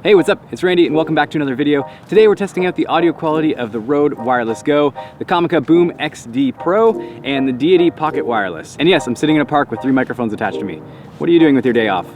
Hey, what's up? It's Randy and welcome back to another video. Today we're testing out the audio quality of the Rode Wireless Go, the Comica BoomX-D Pro, and the Deity Pocket Wireless. And yes, I'm sitting in a park with 3 microphones attached to me. What are you doing with your day off?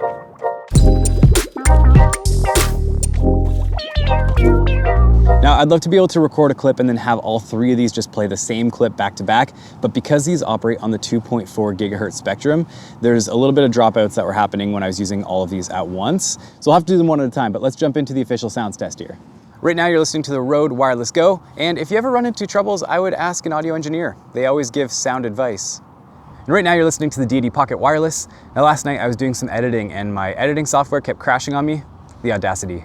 Now, I'd love to be able to record a clip and then have all 3 of these just play the same clip back to back, but because these operate on the 2.4 gigahertz spectrum, there's a little bit of dropouts that were happening when I was using all of these at once. So I'll have to do them one at a time, but let's jump into the official sounds test here. Right now you're listening to the Rode Wireless Go, and if you ever run into troubles, I would ask an audio engineer. They always give sound advice. And right now you're listening to the Deity Pocket Wireless. Now last night I was doing some editing and my editing software kept crashing on me, the audacity.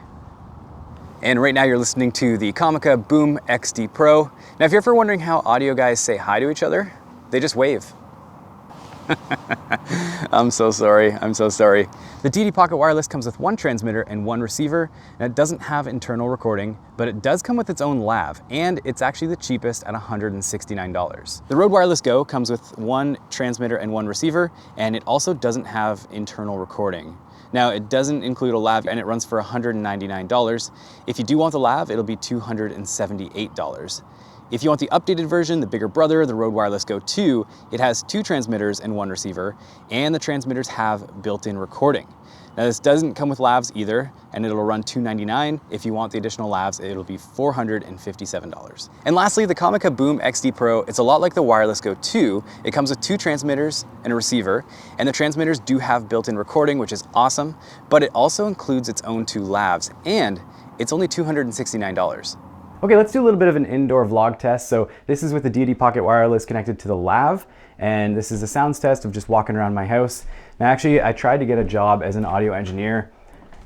And right now you're listening to the Comica BoomX-D Pro. Now if you're ever wondering how audio guys say hi to each other, they just wave. I'm so sorry, I'm so sorry. The Deity Pocket Wireless comes with 1 transmitter and 1 receiver, and it doesn't have internal recording, but it does come with its own lav, and it's actually the cheapest at $169. The Rode Wireless Go comes with 1 transmitter and 1 receiver, and it also doesn't have internal recording. Now, it doesn't include a lav and it runs for $199. If you do want the lav, it'll be $278. If you want the updated version, the bigger brother, the Rode Wireless Go 2, it has 2 transmitters and 1 receiver, and the transmitters have built-in recording. Now this doesn't come with lavs either, and it'll run $299. If you want the additional lavs, it'll be $457. And lastly, the Comica BoomX-D Pro, it's a lot like the Wireless Go 2. It comes with 2 transmitters and a receiver, and the transmitters do have built-in recording, which is awesome, but it also includes its own 2 lavs, and it's only $269. Okay, let's do a little bit of an indoor vlog test. So this is with the Deity Pocket Wireless connected to the lav, and this is a sounds test of just walking around my house. Now actually, I tried to get a job as an audio engineer,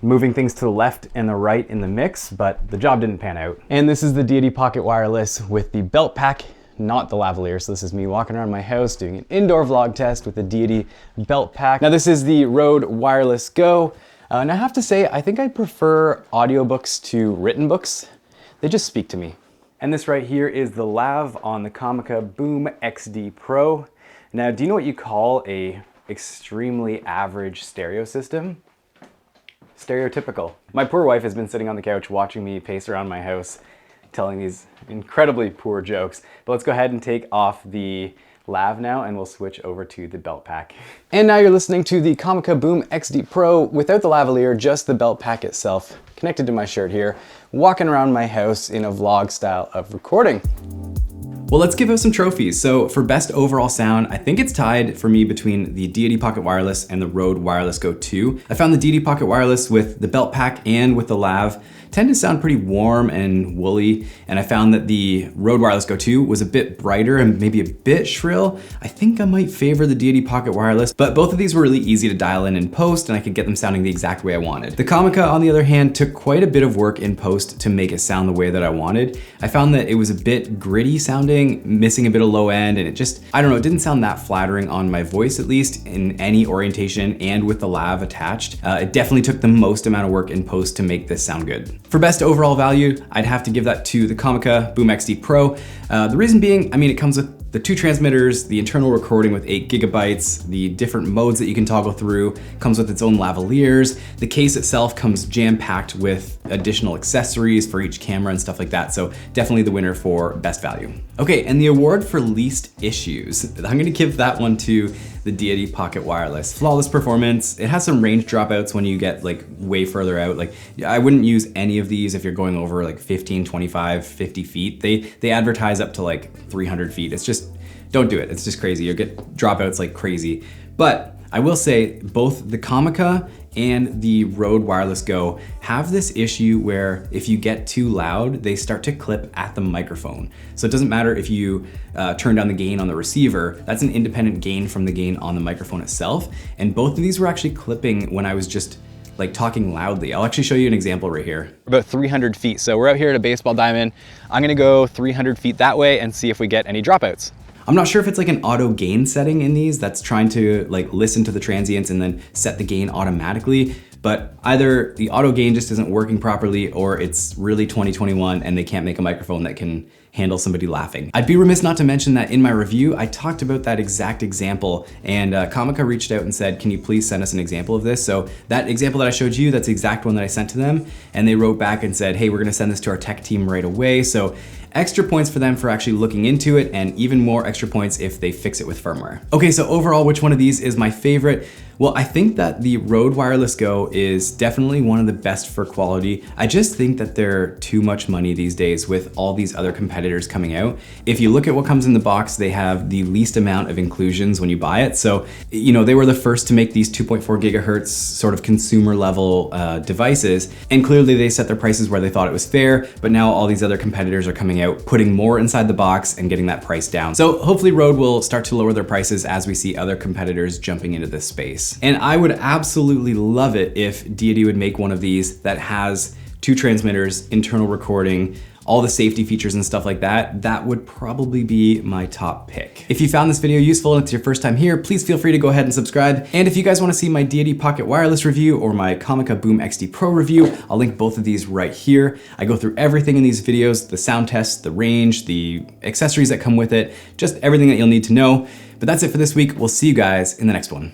moving things to the left and the right in the mix, but the job didn't pan out. And this is the Deity Pocket Wireless with the belt pack, not the lavalier. So this is me walking around my house doing an indoor vlog test with the Deity belt pack. Now this is the Rode Wireless Go. And I have to say, I think I prefer audiobooks to written books. They just speak to me. And this right here is the lav on the Comica BoomX-D Pro. Now, do you know what you call a extremely average stereo system? Stereotypical. My poor wife has been sitting on the couch watching me pace around my house, telling these incredibly poor jokes. But let's go ahead and take off the lav now and we'll switch over to the belt pack. And now you're listening to the Comica BoomX-D Pro without the lavalier, just the belt pack itself, connected to my shirt here, walking around my house in a vlog style of recording. Well, let's give out some trophies. So for best overall sound, I think it's tied for me between the Deity Pocket Wireless and the Rode Wireless Go 2. I found the Deity Pocket Wireless with the belt pack and with the lav tend to sound pretty warm and woolly, and I found that the Rode Wireless Go 2 was a bit brighter and maybe a bit shrill. I think I might favor the Deity Pocket Wireless, but both of these were really easy to dial in post, and I could get them sounding the exact way I wanted. The Comica, on the other hand, took quite a bit of work in post to make it sound the way that I wanted. I found that it was a bit gritty sounding, missing a bit of low end, and it just, I don't know, it didn't sound that flattering on my voice, at least in any orientation and with the lav attached. It definitely took the most amount of work in post to make this sound good. For best overall value, I'd have to give that to the Comica BoomX-D Pro. The reason being, I mean, it comes with the 2 transmitters, the internal recording with 8 gigabytes, the different modes that you can toggle through, comes with its own lavaliers. The case itself comes jam-packed with additional accessories for each camera and stuff like that. So definitely the winner for best value. Okay, and the award for least issues, I'm gonna give that one to the Deity Pocket Wireless. Flawless performance. It has some range dropouts when you get like way further out. Like I wouldn't use any of these if you're going over like 15, 25, 50 feet. They advertise up to like 300 feet. It's just, don't do it. It's just crazy. You'll get dropouts like crazy. But I will say both the Comica and the Rode Wireless Go have this issue where if you get too loud, they start to clip at the microphone. So it doesn't matter if you turn down the gain on the receiver, that's an independent gain from the gain on the microphone itself. And both of these were actually clipping when I was just like talking loudly. I'll actually show you an example right here. About 300 feet. So we're out here at a baseball diamond. I'm gonna go 300 feet that way and see if we get any dropouts. I'm not sure if it's like an auto gain setting in these that's trying to like listen to the transients and then set the gain automatically, but either the auto gain just isn't working properly or it's really 2021 and they can't make a microphone that can handle somebody laughing. I'd be remiss not to mention that in my review, I talked about that exact example, and Comica reached out and said, can you please send us an example of this? So that example that I showed you, that's the exact one that I sent to them, and they wrote back and said, hey, we're gonna send this to our tech team right away. So extra points for them for actually looking into it, and even more extra points if they fix it with firmware. Okay, so overall, which one of these is my favorite? Well, I think that the Rode Wireless Go is definitely one of the best for quality. I just think that they're too much money these days with all these other competitors coming out. If you look at what comes in the box, they have the least amount of inclusions when you buy it. So, you know, they were the first to make these 2.4 gigahertz sort of consumer level devices. And clearly they set their prices where they thought it was fair, but now all these other competitors are coming out, putting more inside the box and getting that price down. So hopefully Rode will start to lower their prices as we see other competitors jumping into this space. And I would absolutely love it if Deity would make one of these that has 2 transmitters, internal recording, all the safety features and stuff like that. That would probably be my top pick. If you found this video useful and it's your first time here, please feel free to go ahead and subscribe. And if you guys wanna see my Deity Pocket Wireless review or my Comica BoomX-D Pro review, I'll link both of these right here. I go through everything in these videos, the sound tests, the range, the accessories that come with it, just everything that you'll need to know. But that's it for this week. We'll see you guys in the next one.